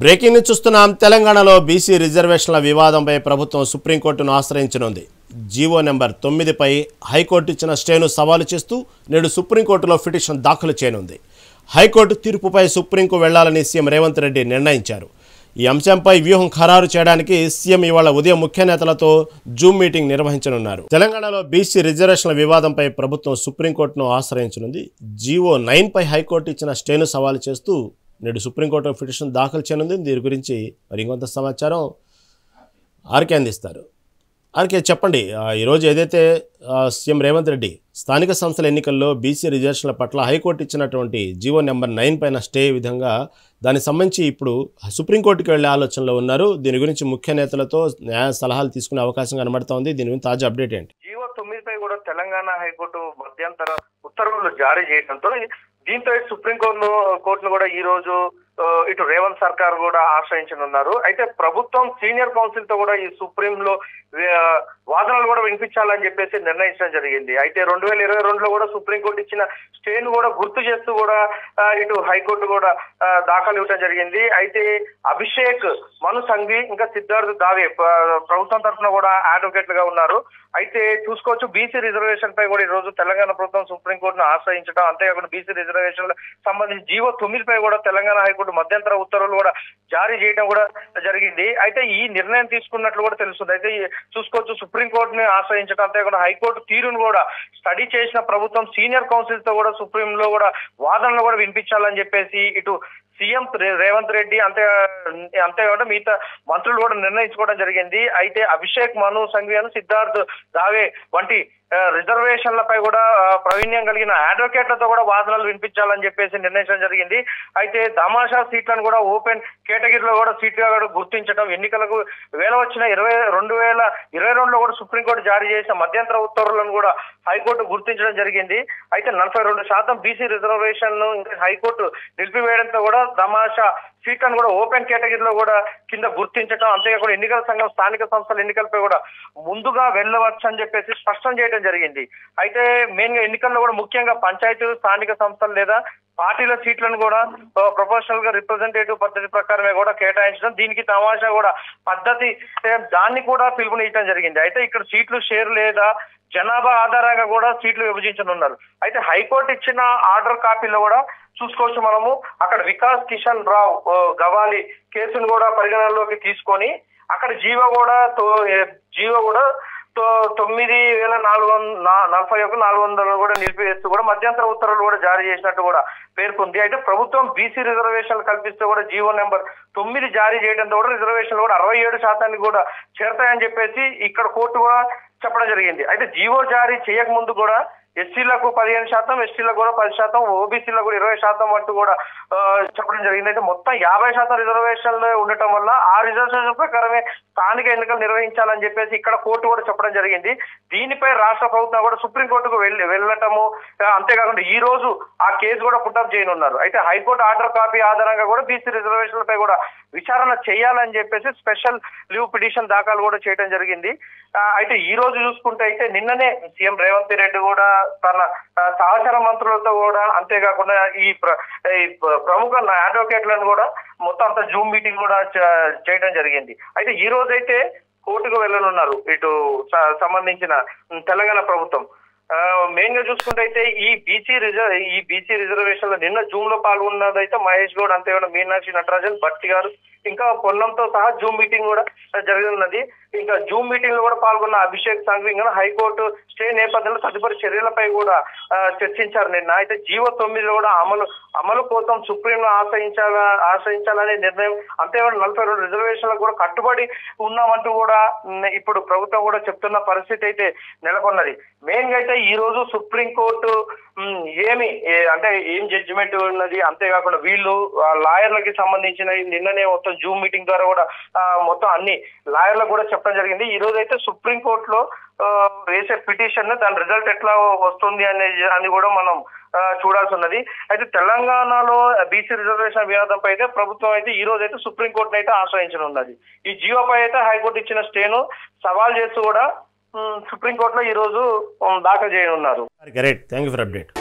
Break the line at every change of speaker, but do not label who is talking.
Breaking news చూస్తున్నాం. తెలంగాణలో BC రిజర్వేషన్ల వివాదంపై ప్రభుత్వం సుప్రీంకోర్టును ఆశ్రయించనుంది. జీవో నెంబర్ 9పై హైకోర్టు ఇచ్చిన స్టేను సవాలు చేస్తూ నేడు సుప్రీంకోర్టులో పిటిషన్ దాఖలు చేయనుంది. హైకోర్టు తీర్పుపై సుప్రీంకు వెళ్లాలని సీఎం రేవంత్ రెడ్డి నిర్ణయించారు. ఈ అంశంపై వ్యూహం ఖరారు చేయడానికి సీఎం ఇవాళ ఉదయం ముఖ్య నేతలతో జూమ్ మీటింగ్ నిర్వహించనున్నారు. తెలంగాణలో బీసీ రిజర్వేషన్ల వివాదంపై ప్రభుత్వం సుప్రీంకోర్టును ఆశ్రయించనుంది. జీవో 9పై హైకోర్టు ఇచ్చిన స్టేను సవాలు చేస్తూ నేడు సుప్రీంకోర్టు పిటిషన్ దాఖలు చేయనుంది. దీని గురించి మరి ఇంకొంత సమాచారం ఆర్కే అందిస్తారు. ఆర్కే, చెప్పండి. ఈరోజు ఏదైతే సీఎం రేవంత్ రెడ్డి స్థానిక సంస్థల ఎన్నికల్లో బీసీ రిజర్వేషన్ల పట్ల హైకోర్టు ఇచ్చినటువంటి జీవో నెంబర్ 9 పైన స్టే విధంగా దానికి సంబంధించి ఇప్పుడు సుప్రీంకోర్టుకి వెళ్లే ఆలోచనలో ఉన్నారు. దీని గురించి ముఖ్య నేతలతో న్యాయ సలహాలు తీసుకునే అవకాశం కనబడుతోంది. దీని గురించి తాజా అప్డేట్ ఏంటి?
జీవో 9పై కూడా తెలంగాణ హైకోర్టు మధ్యంతర ఉత్తర్వులు జారీ చేయడంతో దీంతో సుప్రీంకోర్టును కూడా ఈ రోజు ఇటు రేవంత్ సర్కార్ కూడా ఆశ్రయించనున్నారు. అయితే ప్రభుత్వం సీనియర్ కౌన్సిల్ తో కూడా ఈ సుప్రీంలో వాదనలు కూడా వినిపించాలని చెప్పేసి నిర్ణయించడం జరిగింది. అయితే 2022లో కూడా సుప్రీంకోర్టు ఇచ్చిన స్టేను కూడా గుర్తు చేస్తూ కూడా ఇటు హైకోర్టు కూడా దాఖలు ఇవ్వడం జరిగింది. అయితే అభిషేక్, మను సంఘవి ఇంకా సిద్ధార్థ్ దావే ప్రభుత్వం తరఫున కూడా అడ్వకేట్లుగా ఉన్నారు. అయితే చూసుకోవచ్చు, బీసీ రిజర్వేషన్ పై కూడా ఈ రోజు తెలంగాణ ప్రభుత్వం సుప్రీంకోర్టును ఆశ్రయించడం, అంతేకాకుండా బీసీ రిజర్వేషన్ సంబంధించి జీవో 9పై కూడా తెలంగాణ హైకోర్టు మధ్యంతర ఉత్తర్వులు కూడా జారీ చేయడం కూడా జరిగింది. అయితే ఈ నిర్ణయం తీసుకున్నట్లు కూడా తెలుస్తుంది. అయితే చూసుకోవచ్చు, సుప్రీంకోర్టుని ఆశ్రయించడం, అంతేకాకుండా హైకోర్టు తీరును కూడా స్టడీ చేసిన ప్రభుత్వం సీనియర్ కౌన్సిల్ తో కూడా సుప్రీంలో కూడా వాదనలు కూడా వినిపించాలని చెప్పేసి ఇటు సీఎం రేవంత్ రెడ్డి అంతేకాకుండా మిగతా మంత్రులు కూడా నిర్ణయించుకోవడం జరిగింది. అయితే అభిషేక్, మను సంఘవి, సిద్ధార్థ్ దావే వంటి రిజర్వేషన్లపై కూడా ప్రావీణ్యం కలిగిన అడ్వకేట్లతో కూడా వాదనలు వినిపించాలని చెప్పేసి నిర్ణయించడం జరిగింది. అయితే తమాషా సీట్లను కూడా ఓపెన్ కేటగిరీలో కూడా సీట్గా కూడా గుర్తించడం, ఎన్నికలకు వేల వచ్చిన 2022లో కూడా సుప్రీంకోర్టు జారీ చేసిన మధ్యంతర ఉత్తర్వులను కూడా హైకోర్టు గుర్తించడం జరిగింది. అయితే 42% బీసీ రిజర్వేషన్ హైకోర్టు నిలిపివేయడంతో కూడా తమాషా సీట్లను కూడా ఓపెన్ కేటగిరీలో కూడా కింద గుర్తించడం, అంతేకాకుండా ఎన్నికల సంఘం స్థానిక సంస్థల ఎన్నికలపై కూడా ముందుగా వెళ్ళవచ్చు అని చెప్పేసి స్పష్టం చేయడం జరిగింది. అయితే మెయిన్ గా ఎన్నికల్లో కూడా ముఖ్యంగా పంచాయతీ స్థానిక సంస్థలు లేదా పార్టీల సీట్లను కూడా ప్రొపోర్షనల్ గా రిప్రజెంటేటివ్ పద్ధతి ప్రకారమే కూడా కేటాయించడం, దీనికి తమాషా కూడా పద్ధతి దాన్ని కూడా పిలుపునిచ్చడం జరిగింది. అయితే ఇక్కడ సీట్లు షేర్ లేదా జనాభా ఆధారంగా కూడా సీట్లు విభజించనున్నారు. అయితే హైకోర్టు ఇచ్చిన ఆర్డర్ కాపీలో కూడా చూసుకోవచ్చు మనము, అక్కడ వికాస్ కిషన్ రావు గవాలి కేసును కూడా పరిగణనలోకి తీసుకొని అక్కడ జీవో కూడా 9,441 కూడా నిలిపివేస్తూ కూడా మధ్యంతర ఉత్తర్వులు కూడా జారీ చేసినట్టు కూడా పేర్కొంది. అయితే ప్రభుత్వం బీసీ రిజర్వేషన్లు కల్పిస్తూ కూడా జీవో నెంబర్ 9 జారీ చేయడంతో కూడా రిజర్వేషన్లు కూడా 67% కూడా చేరతాయని చెప్పేసి ఇక్కడ కోర్టు కూడా చెప్పడం జరిగింది. అయితే జీవో జారీ చేయకముందు కూడా ఎస్సీలకు 15%, ఎస్టీలకు కూడా 10%, ఓబీసీలకు కూడా 20% అంటూ కూడా చెప్పడం జరిగింది. అయితే మొత్తం 50% రిజర్వేషన్లు ఉండటం వల్ల ఆ రిజర్వేషన్ ప్రకారమే స్థానిక ఎన్నికలు నిర్వహించాలని చెప్పేసి ఇక్కడ కోర్టు కూడా చెప్పడం జరిగింది. దీనిపై రాష్ట్ర ప్రభుత్వం కూడా సుప్రీంకోర్టుకు వెళ్ళటము, అంతేకాకుండా ఈ రోజు ఆ కేసు కూడా పుట్టప్ చేయనున్నారు. అయితే హైకోర్టు ఆర్డర్ కాపీ ఆధారంగా కూడా బీసీ రిజర్వేషన్లపై కూడా విచారణ చేయాలని చెప్పేసి స్పెషల్ లీవ్ పిటిషన్ దాఖలు కూడా చేయడం జరిగింది. అయితే ఈ రోజు చూసుకుంటే అయితే నిన్ననే సీఎం రేవంత్ రెడ్డి కూడా తన సహచర మంత్రులతో కూడా, అంతేకాకుండా ఈ ప్రముఖ అడ్వకేట్లను కూడా మొత్తం అంతా జూమ్ మీటింగ్ కూడా చేయడం జరిగింది. అయితే ఈ రోజు అయితే కోర్టుకు వెళ్ళనున్నారు ఇటు సంబంధించిన తెలంగాణ ప్రభుత్వం. మెయిన్ గా చూసుకుంటే అయితే ఈ బీసీ రిజర్వేషన్ లో నిన్న జూమ్ లో పాల్గొన్నదైతే మహేష్ గౌడ్, అంతేకాకుండా మీనాక్షి నటరాజన్, భట్టి గారు ఇంకా పొన్నంతో సహా జూమ్ మీటింగ్ కూడా జరుగుతున్నది. ఇంకా జూమ్ మీటింగ్ లో కూడా పాల్గొన్న అభిషేక్ సంఘవి ఇంకా హైకోర్టు స్టే నేపథ్యంలో తదుపరి చర్యలపై కూడా చర్చించారు నిన్న. అయితే జీవో 9 కూడా అమలు కోసం సుప్రీంను ఆశ్రయించాలనే నిర్ణయం, అంతేకాకుండా 42 రిజర్వేషన్లకు కూడా కట్టుబడి ఉన్నామంటూ కూడా ఇప్పుడు ప్రభుత్వం కూడా చెప్తున్న పరిస్థితి అయితే నెలకొన్నది. మెయిన్ గా అయితే ఈ రోజు సుప్రీంకోర్టు ఏం జడ్జిమెంట్ ఉన్నది, అంతేకాకుండా వీళ్ళు లాయర్లకి సంబంధించిన నిన్ననే మొత్తం జూమ్ మీటింగ్ ద్వారా కూడా మొత్తం అన్ని లాయర్లకు కూడా చెప్పడం జరిగింది. ఈ రోజు అయితే సుప్రీంకోర్టులో వేసే పిటిషన్ దాని రిజల్ట్ ఎట్లా వస్తుంది అని కూడా మనం చూడాల్సి ఉన్నది. అయితే తెలంగాణలో బీసీ రిజర్వేషన్ వివాదంపై అయితే ప్రభుత్వం అయితే ఈ రోజు అయితే సుప్రీంకోర్టును అయితే ఆశ్రయించనున్నది. ఈ జీవోపై అయితే హైకోర్టు ఇచ్చిన స్టేను సవాల్ చేస్తూ కూడా సుప్రీంకోర్టులో ఈ రోజు దాఖలు చేయనున్నారు.
Great, thank you for update.